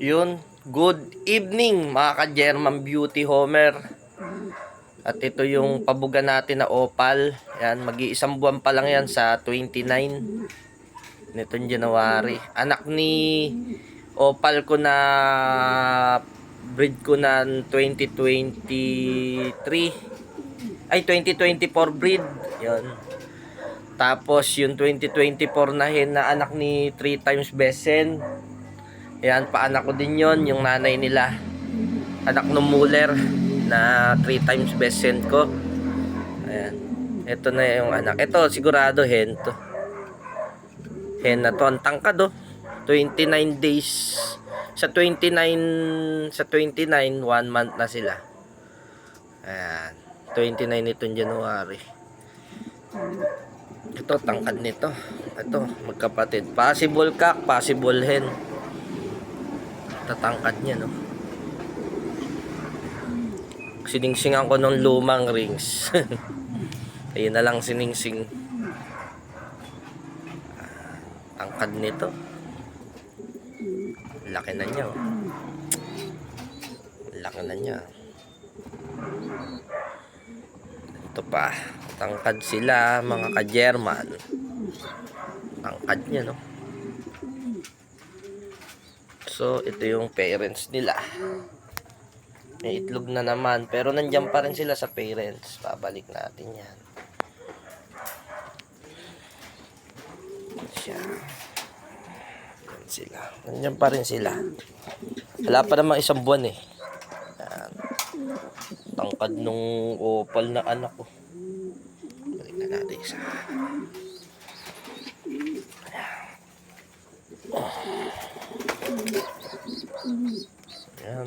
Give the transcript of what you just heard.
Yun, good evening mga ka-German Beauty Homer. At ito yung pabuga natin na opal. Yan, mag-iisang buwan pa lang yan sa 29 nitong January. Anak ni opal ko na breed ko na 2023. Ay, 2024 breed. Yun. Tapos yung 2024 na hen na anak ni 3 times Besen. Yan, paanak ko din yon, yung nanay nila. Anak ng Muller na 3 times best send ko. Ayan. Ito na yung anak. Ito, sigurado hen to. Hen na to. Ang tangkad oh. 29 days. Sa 29, 1 month na sila. Ayan. 29 itong January. Ito, tangkad nito. Ito, magkapatid. Possible kak, possible hen. Tatangkad niya, no? Siningsingan ko ng lumang rings. Ayun na lang siningsing. Tangkad nito. Laki na niya, oh. Laki na niya. Ito pa. Tangkad sila, mga ka-German. Tangkad niya, no? So, ito yung parents nila. May itlog na naman. Pero nandiyan pa rin sila sa parents. Babalik natin yan. Yan sila. Nandiyan pa rin sila. Wala pa namang isang buwan eh. Yan. Tangkad nung opal na anak ko. Balik na natin isa. Yan.